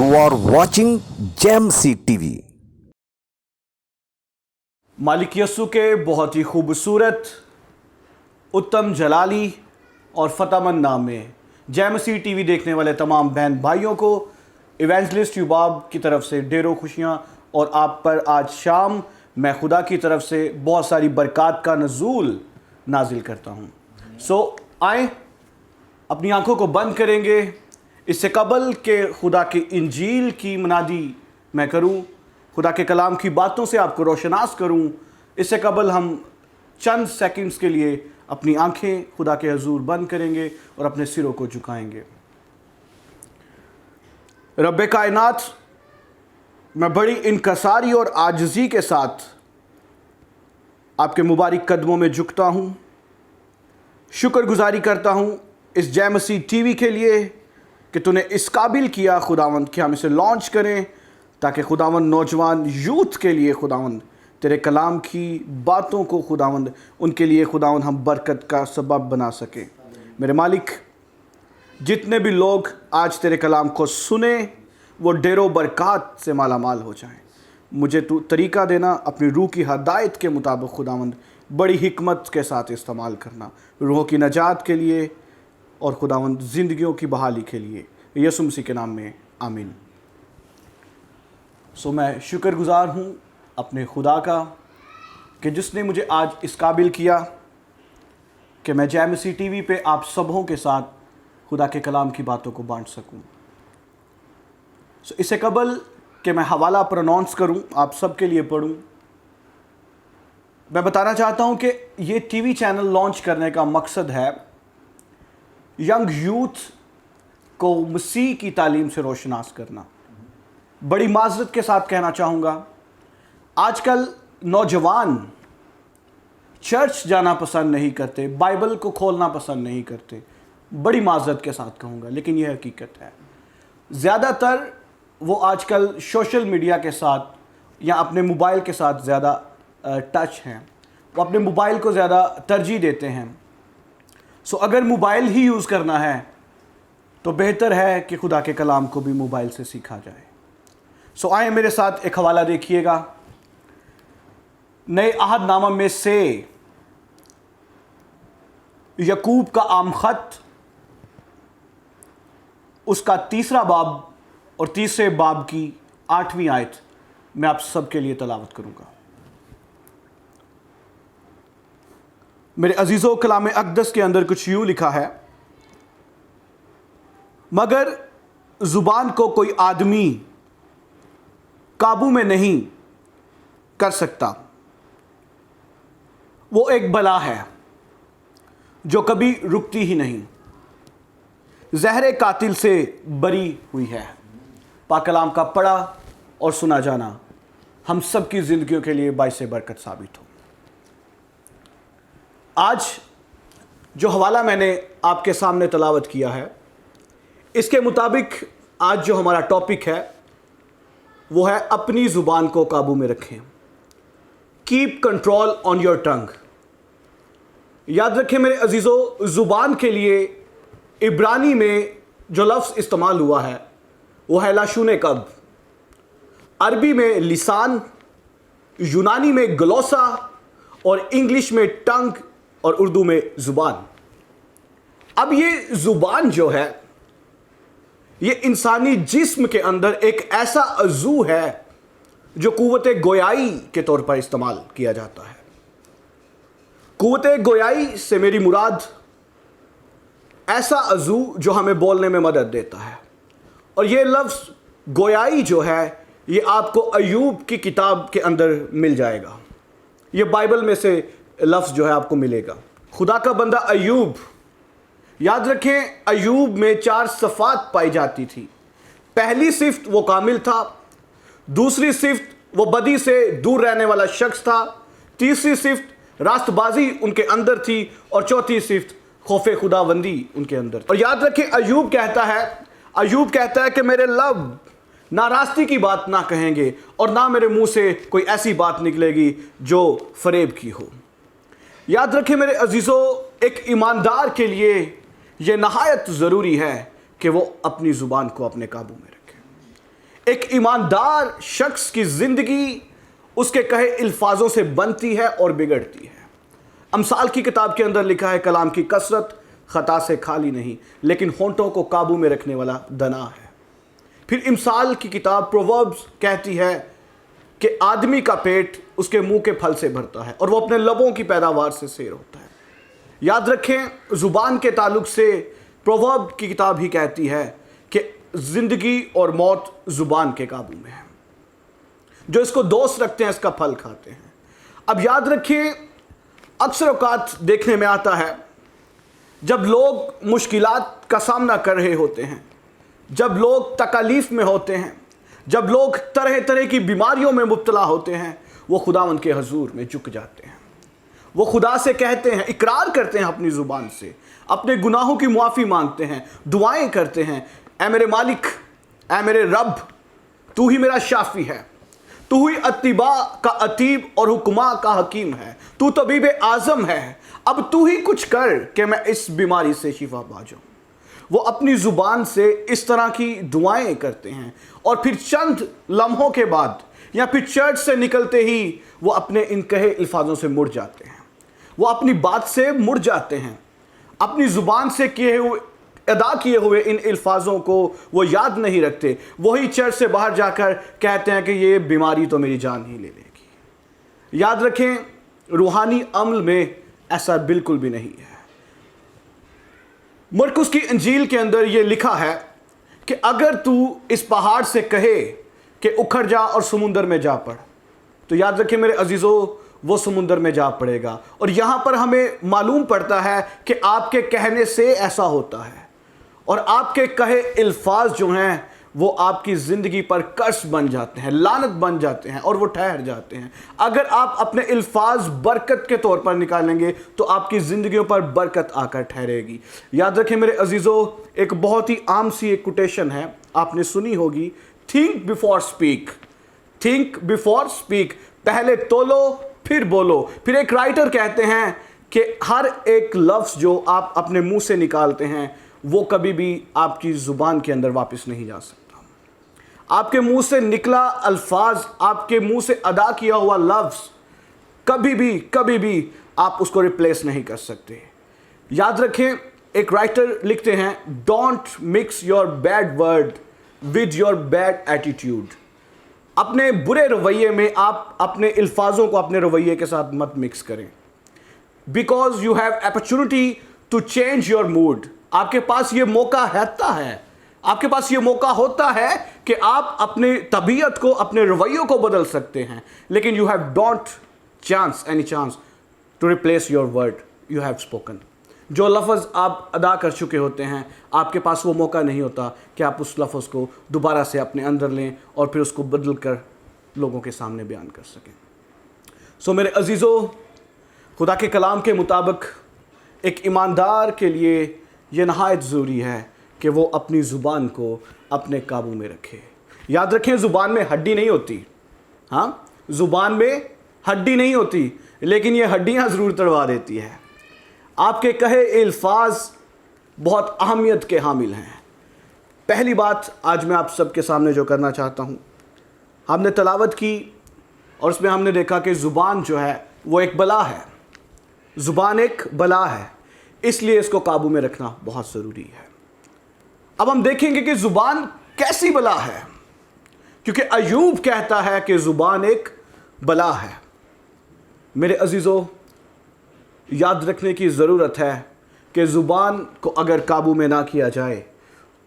You are watching JMC TV. मालिक यसु के बहुत ही खूबसूरत, उत्तम जलाली और फतेहमंद नाम में JMC TV देखने वाले तमाम बहन भाइयों को इवेंजलिस्ट युबाब की तरफ से ढेरों खुशियाँ और आप पर आज शाम मैं खुदा की तरफ से बहुत सारी बरक़ात का नज़ूल नाजिल करता हूँ। आए अपनी आंखों को बंद करेंगे। इससे कबल के खुदा के इंजील की मनादी मैं करूं, खुदा के कलाम की बातों से आपको रोशनास करूं, इससे कबल हम चंद सेकंड्स के लिए अपनी आंखें खुदा के हजूर बंद करेंगे और अपने सिरों को झुकाएंगे। रब्बे कायनात, मैं बड़ी इनकसारी और आजिज़ी के साथ आपके मुबारक कदमों में झुकता हूँ। शुक्रगुजारी करता हूँ इस JMC TV के लिए कि तूने इस काबिल किया खुदावंद कि हम इसे लॉन्च करें, ताकि खुदावंद नौजवान यूथ के लिए खुदावंद तेरे कलाम की बातों को खुदावंद उनके लिए खुदावंद हम बरकत का सबब बना सकें। मेरे मालिक, जितने भी लोग आज तेरे कलाम को सुने वो ढेरों बरक़ात से माला माल हो जाएं। मुझे तू तरीक़ा देना, अपनी रूह की हदायत के मुताबिक खुदावंद बड़ी हिकमत के साथ इस्तेमाल करना, रूहों की नजात के लिए और खुदावंद ज़िंदगियों की बहाली के लिए, यसु मसीह के नाम में आमीन। मैं शुक्रगुज़ार हूँ अपने खुदा का कि जिसने मुझे आज इस काबिल किया कि मैं JMC TV पे आप सबों के साथ खुदा के कलाम की बातों को बांट सकूँ। इससे कबल कि मैं हवाला प्रोनाउंस करूँ, आप सब के लिए पढ़ूँ, मैं बताना चाहता हूँ कि ये TV चैनल लॉन्च करने का मकसद है यंग यूथ को मसीह की तालीम से रोशनास करना। बड़ी माजरत के साथ कहना चाहूँगा, आजकल नौजवान चर्च जाना पसंद नहीं करते, बाइबल को खोलना पसंद नहीं करते। बड़ी माजरत के साथ कहूँगा, लेकिन यह हकीकत है। ज़्यादातर वो आजकल सोशल मीडिया के साथ या अपने मोबाइल के साथ ज़्यादा टच हैं, वो अपने मोबाइल को ज़्यादा तरजीह देते हैं। अगर मोबाइल ही यूज़ करना है तो बेहतर है कि खुदा के कलाम को भी मोबाइल से सीखा जाए। आए मेरे साथ एक हवाला देखिएगा, नए अहदनामा में से यकूब का आम खत, उसका 3रा बाब और 3रे बाब की 8वीं आयत मैं आप सबके लिए तलावत करूँगा। मेरे अजीज़ों, कलाम अक़दस के अंदर कुछ यूँ लिखा है, मगर ज़ुबान को कोई आदमी काबू में नहीं कर सकता। वो एक बला है जो कभी रुकती ही नहीं, ज़हर कातिल से बरी हुई है। पाक कलाम का पढ़ा और सुना जाना हम सब की ज़िंदगियों के लिए बाइस बरकत साबित हो। आज जो हवाला मैंने आपके सामने तलावत किया है, इसके मुताबिक आज जो हमारा टॉपिक है वो है अपनी ज़ुबान को काबू में रखें। Keep control on your tongue. याद रखें मेरे अजीज़ों, ज़ुबान के लिए इब्रानी में जो लफ्ज़ इस्तेमाल हुआ है वो है लाशून कब, अरबी में लिसान, यूनानी में ग्लोसा और इंग्लिश में टंग और उर्दू में ज़ुबान। अब ये ज़ुबान जो है ये इंसानी जिस्म के अंदर एक ऐसा अज़ू है जो क़ुव्वत गोयाई के तौर पर इस्तेमाल किया जाता है। क़ुव्वत गोयाई से मेरी मुराद ऐसा अज़ू जो हमें बोलने में मदद देता है। और ये लफ्ज़ गोयाई जो है ये आपको अय्यूब की किताब के अंदर मिल जाएगा। ये बाइबल में से लफ्ज़ जो है आपको मिलेगा। खुदा का बंदा अय्यूब, याद रखें अय्यूब में 4 सिफ़ात पाई जाती थी। पहली सिफ़त वो कामिल था, दूसरी सिफ़त वो बदी से दूर रहने वाला शख्स था, तीसरी सिफ़त रास्तबाजी उनके अंदर थी और चौथी सिफ़त खौफ खुदाबंदी उनके अंदर। और याद रखें अय्यूब कहता है कि मेरे लब ना रास्ती की बात ना कहेंगे और ना मेरे मुंह से कोई ऐसी बात निकलेगी जो फरेब की हो। याद रखें मेरे अजीज़ों, एक ईमानदार के लिए यह नहायत ज़रूरी है कि वो अपनी ज़ुबान को अपने काबू में रखे। एक ईमानदार शख्स की ज़िंदगी उसके कहे अल्फाजों से बनती है और बिगड़ती है। अमसाल की किताब के अंदर लिखा है, कलाम की कसरत ख़ता से खाली नहीं, लेकिन होंठों को काबू में रखने वाला दना है। फिर इमसाल की किताब प्रोवर्ब्स कहती है कि आदमी का पेट उसके मुंह के फल से भरता है और वो अपने लबों की पैदावार से सेर होता है। याद रखें, ज़ुबान के ताल्लुक से प्रोवर्ब की किताब ही कहती है कि ज़िंदगी और मौत ज़ुबान के काबू में है। जो इसको दोस्त रखते हैं इसका फल खाते हैं। अब याद रखिए, अक्सर औकात देखने में आता है जब लोग मुश्किलात का सामना कर रहे होते हैं, जब लोग तकलीफ़ में होते हैं, जब लोग तरह तरह की बीमारियों में मुब्तला होते हैं, वो खुदावंद के हजूर में झुक जाते हैं। वो खुदा से कहते हैं, इकरार करते हैं अपनी ज़ुबान से, अपने गुनाहों की मुआफ़ी मांगते हैं, दुआएं करते हैं। ऐ मेरे मालिक, ऐ मेरे रब, तू ही मेरा शाफ़ी है, तू ही अत्तिबा का अतीब और हुक्मा का हकीम है, तू तबीब आज़म है, अब तू ही कुछ कर कि मैं इस बीमारी से शिफा पा जाऊँ। वो अपनी ज़ुबान से इस तरह की दुआएं करते हैं और फिर चंद लम्हों के बाद या फिर चर्च से निकलते ही वो अपने इन कहे अल्फाजों से मुड़ जाते हैं, वो अपनी बात से मुड़ जाते हैं, अपनी ज़ुबान से अदा किए हुए इन अल्फाजों को वो याद नहीं रखते। वही चर्च से बाहर जाकर कहते हैं कि ये बीमारी तो मेरी जान ही ले लेगी। याद रखें, रूहानी अमल में ऐसा बिल्कुल भी नहीं है। मरकुस की इंजील के अंदर ये लिखा है कि अगर तू इस पहाड़ से कहे कि उखड़ जा और समुंदर में जा पड़, तो याद रखें मेरे अजीज़ों, वो समुंदर में जा पड़ेगा। और यहाँ पर हमें मालूम पड़ता है कि आपके कहने से ऐसा होता है और आपके कहे अल्फाज जो हैं वो आपकी ज़िंदगी पर कर्स बन जाते हैं, लानत बन जाते हैं और वो ठहर जाते हैं। अगर आप अपने अल्फाज बरकत के तौर पर निकालेंगे तो आपकी ज़िंदगियों पर बरकत आकर ठहरेगी। याद रखें मेरे अजीज़ों, एक बहुत ही आम सी एक कोटेशन है, आपने सुनी होगी, think before speak, think before speak, पहले तोलो फिर बोलो। फिर एक राइटर कहते हैं कि हर एक लफ्ज़ जो आप अपने मुंह से निकालते हैं वो कभी भी आपकी ज़ुबान के अंदर वापस नहीं जा सकता। आपके मुंह से निकला अल्फाज, आपके मुंह से अदा किया हुआ लफ्ज़ कभी भी आप उसको रिप्लेस नहीं कर सकते। याद रखें, एक राइटर लिखते हैं, don't mix your bad word with your bad attitude. अपने बुरे रवैये में आप अपने अल्फाजों को अपने रवैये के साथ मत मिक्स करें, because you have opportunity to change your mood. आपके पास ये मौका है, आपके पास ये मौका होता है कि आप अपने तबीयत को, अपने रवैयों को बदल सकते हैं, लेकिन you have don't any chance to replace your word you have spoken. जो लफ्ज़ आप अदा कर चुके होते हैं, आपके पास वो मौका नहीं होता कि आप उस लफ्ज़ को दोबारा से अपने अंदर लें और फिर उसको बदल कर लोगों के सामने बयान कर सकें। सो मेरे अजीज़ों, खुदा के कलाम के मुताबिक एक ईमानदार के लिए ये नहायत ज़रूरी है कि वो अपनी ज़ुबान को अपने काबू में रखे। याद रखें, ज़ुबान में हड्डी नहीं होती, हाँ, ज़ुबान में हड्डी नहीं होती, लेकिन ये हड्डियाँ ज़रूर तड़वा देती है। आपके कहे अल्फाज बहुत अहमियत के हामिल हैं। पहली बात आज मैं आप सबके सामने जो करना चाहता हूँ, हमने तलावत की और उसमें हमने देखा कि ज़ुबान जो है वो एक बला है, ज़ुबान एक बला है, इसलिए इसको काबू में रखना बहुत ज़रूरी है। अब हम देखेंगे कि ज़ुबान कैसी बला है, क्योंकि अयूब कहता है कि ज़ुबान एक बला है। मेरे अजीज़ों, याद रखने की ज़रूरत है कि ज़ुबान को अगर काबू में ना किया जाए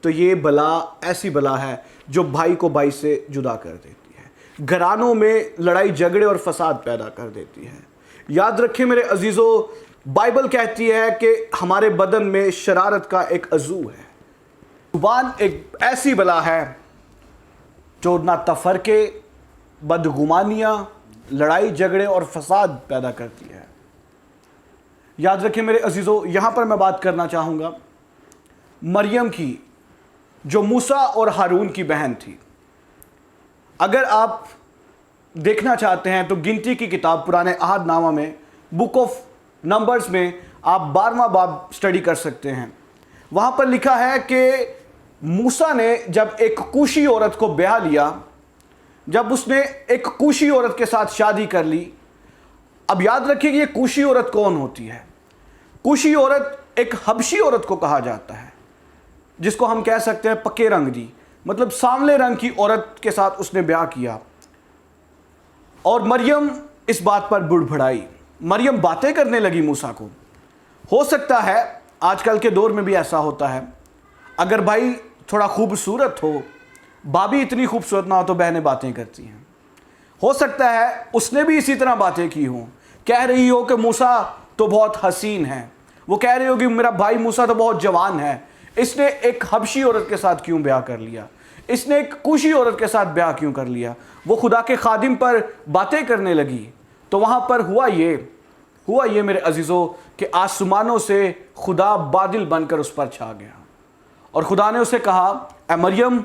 तो ये बला ऐसी बला है जो भाई को भाई से जुदा कर देती है, घरानों में लड़ाई झगड़े और फसाद पैदा कर देती है। याद रखें मेरे अजीज़ों, बाइबल कहती है कि हमारे बदन में शरारत का एक अज़ू है। ज़ुबान एक ऐसी बला है जो ना तफरके, बदगुमानियाँ, लड़ाई झगड़े और फसाद पैदा करती है। याद रखें मेरे अजीज़ों, यहाँ पर मैं बात करना चाहूँगा मरियम की, जो मूसा और हारून की बहन थी। अगर आप देखना चाहते हैं तो गिनती की किताब पुराने अहद नामा में बुक ऑफ नंबर्स में आप 12वां बाब स्टडी कर सकते हैं। वहाँ पर लिखा है कि मूसा ने जब एक कूशी औरत को ब्याह लिया, जब उसने एक कूशी औरत के साथ शादी कर ली, अब याद रखिए कि ये कूशी औरत कौन होती है। कूशी औरत एक हबशी औरत को कहा जाता है, जिसको हम कह सकते हैं पक्के रंग दी, मतलब सांवले रंग की औरत के साथ उसने ब्याह किया। और मरियम इस बात पर बुड़बड़ाई, मरियम बातें करने लगी मूसा को। हो सकता है आजकल के दौर में भी ऐसा होता है, अगर भाई थोड़ा खूबसूरत हो, भाभी इतनी खूबसूरत ना हो तो बहनें बातें करती हैं। हो सकता है उसने भी इसी तरह बातें की हों, कह रही हो कि मूसा तो बहुत हसीन है, वो कह रही हो कि मेरा भाई मूसा तो बहुत जवान है, इसने एक हबशी औरत के साथ क्यों ब्याह कर लिया, इसने एक कूशी औरत के साथ ब्याह क्यों कर लिया। वो खुदा के खादिम पर बातें करने लगी। तो वहाँ पर हुआ ये मेरे अजीज़ों कि आसमानों से खुदा बादल बनकर उस पर छा गया और खुदा ने उसे कहा, ए मरियम,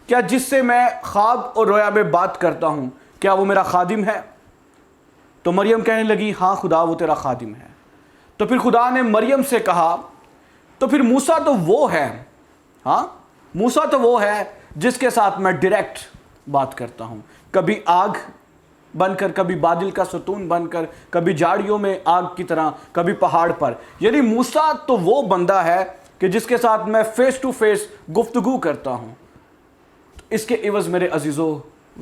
क्या जिससे मैं ख्वाब और रोया में बात करता हूँ क्या वो मेरा खादिम है? तो मरियम कहने लगी, हाँ खुदा वो तेरा खादिम है। तो फिर खुदा ने मरियम से कहा, तो फिर मूसा तो वो है, हाँ मूसा तो वो है जिसके साथ मैं डायरेक्ट बात करता हूँ, कभी आग बनकर, कभी बादल का सतून बनकर, कभी झाड़ियों में आग की तरह, कभी पहाड़ पर। यानी मूसा तो वो बंदा है कि जिसके साथ मैं फेस टू फेस गुफ्तगू करता हूँ। इसके इवज़ मेरे अजीज़ों,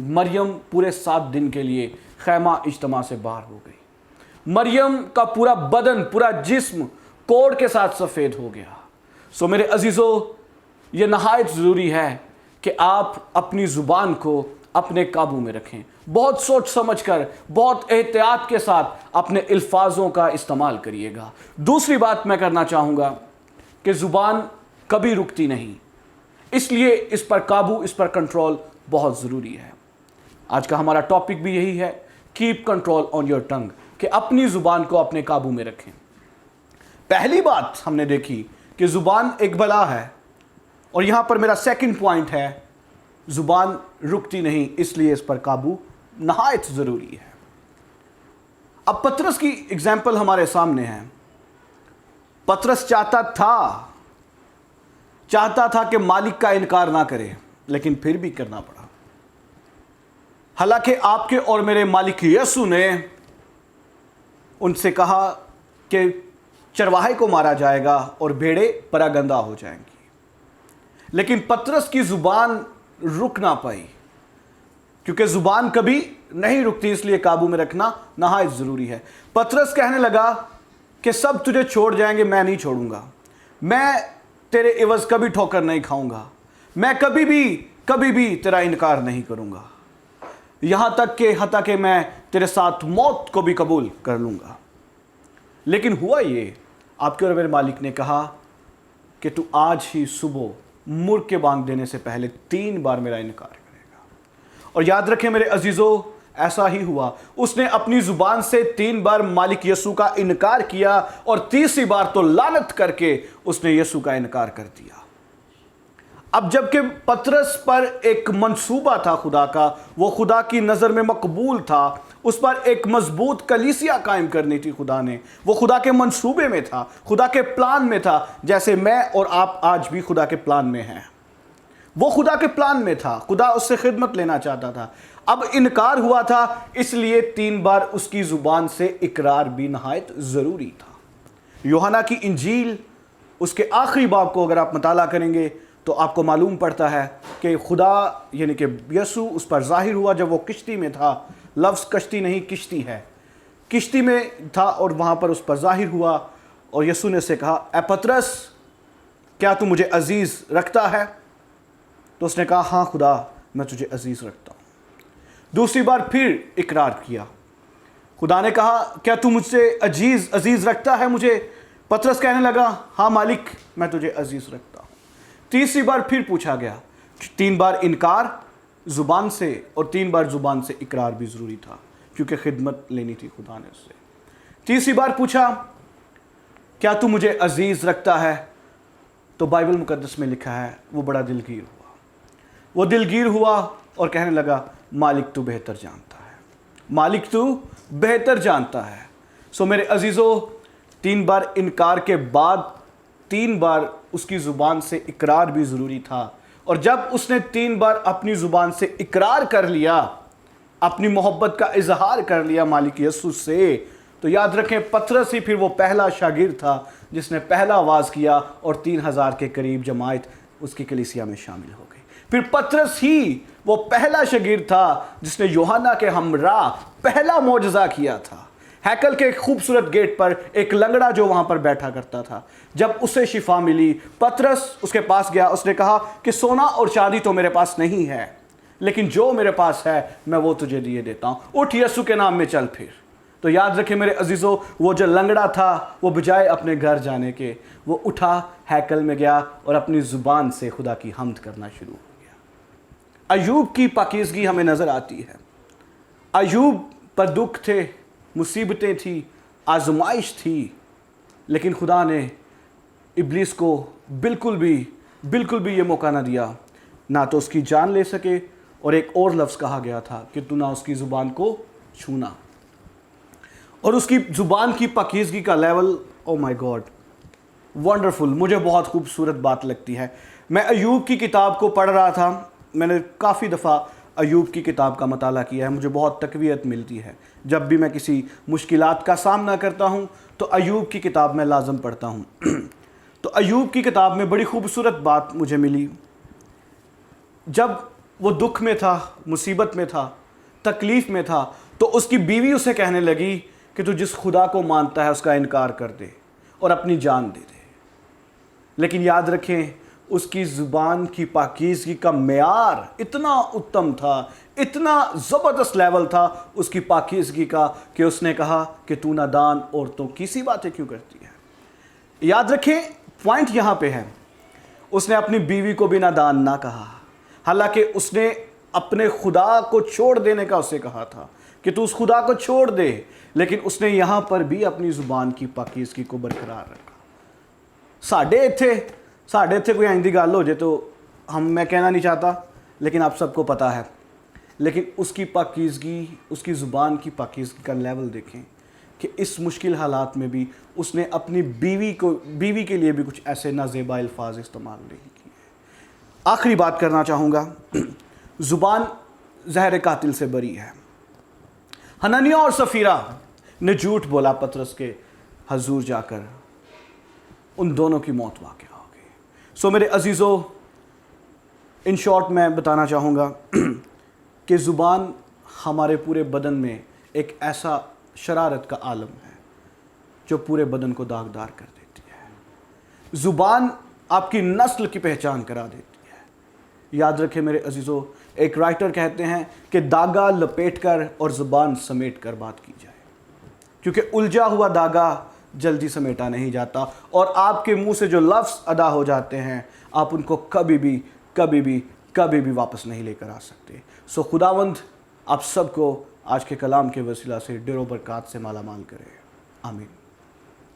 मरियम पूरे 7 दिन के लिए खैमा इज्तिमा से बाहर हो गई। मरियम का पूरा बदन, पूरा जिस्म कोढ़ के साथ सफ़ेद हो गया। सो मेरे अजीज़ों, ये नहायत ज़रूरी है कि आप अपनी ज़ुबान को अपने काबू में रखें। बहुत सोच समझ कर, बहुत एहतियात के साथ अपने अल्फाजों का इस्तेमाल करिएगा। दूसरी बात मैं करना चाहूँगा कि ज़ुबान कभी रुकती नहीं, इसलिए इस पर काबू, इस पर कंट्रोल बहुत ज़रूरी है। आज का हमारा टॉपिक भी यही है, keep control on your tongue, कि अपनी ज़ुबान को अपने काबू में रखें। पहली बात हमने देखी कि ज़ुबान एक बला है, और यहाँ पर मेरा सेकंड पॉइंट है, ज़ुबान रुकती नहीं, इसलिए इस पर काबू नहायत ज़रूरी है। अब पतरस की एग्जाम्पल हमारे सामने है। पतरस चाहता था कि मालिक का इनकार ना करे, लेकिन फिर भी करना पड़ा। हालांकि आपके और मेरे मालिक यीशु ने उनसे कहा कि चरवाहे को मारा जाएगा और भेड़ें परागंदा हो जाएंगी, लेकिन पतरस की ज़ुबान रुक ना पाई, क्योंकि ज़ुबान कभी नहीं रुकती, इसलिए काबू में रखना नहायत ज़रूरी है। पतरस कहने लगा कि सब तुझे छोड़ जाएंगे, मैं नहीं छोड़ूंगा, मैं तेरे इवज़ कभी ठोकर नहीं खाऊंगा, मैं कभी भी तेरा इनकार नहीं करूंगा, यहाँ तक कि मैं तेरे साथ मौत को भी कबूल कर लूँगा। लेकिन हुआ ये, आपके और मेरे मालिक ने कहा कि तू आज ही सुबह मुर्ग के बांग देने से पहले 3 बार मेरा इनकार करेगा। और याद रखें मेरे अजीज़ों, ऐसा ही हुआ। उसने अपनी ज़ुबान से 3 बार मालिक यीशु का इनकार किया, और तीसरी बार तो लानत करके उसने यीशु का इनकार कर दिया। अब जबकि पतरस पर एक मंसूबा था खुदा का, वो खुदा की नज़र में मकबूल था, उस पर एक मजबूत कलीसिया कायम करनी थी खुदा ने, वो खुदा के मंसूबे में था, खुदा के प्लान में था, जैसे मैं और आप आज भी खुदा के प्लान में हैं। वो खुदा के प्लान में था, खुदा उससे खिदमत लेना चाहता था। अब इनकार हुआ था, इसलिए 3 बार उसकी ज़ुबान से इकरार भी नहायत ज़रूरी था। यूहन्ना की इंजील उसके आखिरी बाब को अगर आप मताला करेंगे तो आपको मालूम पड़ता है कि खुदा यानी कि यीशु उस पर ज़ाहिर हुआ जब वो किश्ती में था। लफ्ज़ कश्ती नहीं, किश्ती है, किश्ती में था, और वहाँ पर उस पर ज़ाहिर हुआ, और यीशु ने से कहा, ए पतरस, क्या तू मुझे अजीज़ रखता है? तो उसने कहा, हाँ खुदा, मैं तुझे अजीज़ रखता हूँ। दूसरी बार फिर इकरार किया। खुदा ने कहा, क्या तू मुझसे अजीज़ रखता है मुझे? पतरस कहने लगा, हाँ मालिक, मैं तुझे अजीज़ रखता हूँ। तीसरी बार फिर पूछा गया। 3 बार इनकार ज़ुबान से, और 3 बार ज़ुबान से इकरार भी ज़रूरी था, क्योंकि खिदमत लेनी थी खुदा ने उससे। तीसरी बार पूछा, क्या तू मुझे अजीज़ रखता है? तो बाइबल मुकद्दस में लिखा है, वो बड़ा दिलगीर हुआ। वो दिलगीर हुआ और कहने लगा, मालिक तू बेहतर जानता है, मालिक तू बेहतर जानता है। सो मेरे अजीज़ों, 3 बार इनकार के बाद 3 बार उसकी ज़ुबान से इकरार भी ज़रूरी था। और जब उसने 3 बार अपनी ज़ुबान से इकरार कर लिया, अपनी मोहब्बत का इजहार कर लिया मालिक यीशु से, तो याद रखें पतरस ही फिर वो पहला शागिर्द था जिसने पहला आवाज़ किया और 3000 के करीब जमात उसकी कलीसिया में शामिल हो गई। फिर पतरस ही वो पहला शागिर्द था जिसने यूहन्ना के हमरा पहला मौजज़ा किया था। हैकल के एक खूबसूरत गेट पर एक लंगड़ा जो वहाँ पर बैठा करता था, जब उसे शिफा मिली, पतरस उसके पास गया, उसने कहा कि सोना और चांदी तो मेरे पास नहीं है, लेकिन जो मेरे पास है मैं वो तुझे दिए देता हूँ, उठ यीशु के नाम में चल फिर। तो याद रखें मेरे अजीज़ों, वो जो लंगड़ा था वो बजाय अपने घर जाने के वो उठा, हैकल में गया और अपनी ज़ुबान से खुदा की हम्द करना शुरू हो गया। अयूब की पाकीज़गी हमें नज़र आती है। अयूब पर दुख थे, मुसीबतें थी, आजमाइश थी, लेकिन खुदा ने इब्लीस को बिल्कुल भी ये मौका ना दिया, ना तो उसकी जान ले सके, और एक और लफ्ज़ कहा गया था कि तू ना उसकी ज़ुबान को छूना। और उसकी ज़ुबान की पाकीज़गी का level, oh my God, wonderful, मुझे बहुत खूबसूरत बात लगती है। मैं अयूब की किताब को पढ़ रहा था, मैंने काफ़ी दफ़ा अयूब की किताब का मताला किया है, मुझे बहुत तक़वियत मिलती है। जब भी मैं किसी मुश्किलात का सामना करता हूँ तो अयूब की किताब में लाजम पढ़ता हूँ। तो अयूब की किताब में बड़ी खूबसूरत बात मुझे मिली। जब वो दुख में था, मुसीबत में था, तकलीफ़ में था, तो उसकी बीवी उसे कहने लगी कि तू जिस खुदा को मानता है उसका इनकार कर दे और अपनी जान दे दे। लेकिन याद रखें, उसकी ज़ुबान की पाकीज़गी का मेयार इतना उत्तम था, इतना ज़बरदस्त लेवल था उसकी पाकीज़गी का, कि उसने कहा कि तू नादान औरतों की सी बातें क्यों करती है। याद रखें, पॉइंट यहाँ पे है, उसने अपनी बीवी को भी नादान ना कहा, हालांकि उसने अपने खुदा को छोड़ देने का उसे कहा था कि तू उस खुदा को छोड़ दे, लेकिन उसने यहाँ पर भी अपनी ज़ुबान की पाकीज़गी को बरकरार रखा। साढ़े इत्थे कोई आइंदी गल हो जाए तो मैं कहना नहीं चाहता, लेकिन आप सबको पता है, लेकिन उसकी पाकीज़गी, उसकी ज़ुबान की पाकीज़गी का लेवल देखें कि इस मुश्किल हालात में भी उसने अपनी बीवी के लिए भी कुछ ऐसे नाज़ेबा अल्फाज इस्तेमाल नहीं किए। आखिरी बात करना चाहूँगा, ज़ुबान ज़हर कातिल से बरी है। हननिया और सफ़ीरा ने झूठ बोला पतरस के हजूर जाकर, उन दोनों की मौत वाक़या हो गई। सो मेरे अजीज़ों, इन शॉर्ट मैं बताना चाहूँगा कि ज़ुबान हमारे पूरे बदन में एक ऐसा शरारत का आलम है जो पूरे बदन को दागदार कर देती है। ज़ुबान आपकी नस्ल की पहचान करा देती है। याद रखें मेरे अजीज़ों, एक राइटर कहते हैं कि दागा लपेट कर और ज़ुबान समेट कर बात की जाए, क्योंकि उलझा हुआ दागा जल्दी समेटा नहीं जाता, और आपके मुंह से जो लफ्ज़ अदा हो जाते हैं आप उनको कभी भी वापस नहीं लेकर आ सकते। सो खुदावंद आप सबको आज के कलाम के वसीला से डेरों बरक़ात से माला माल करे। आमीन।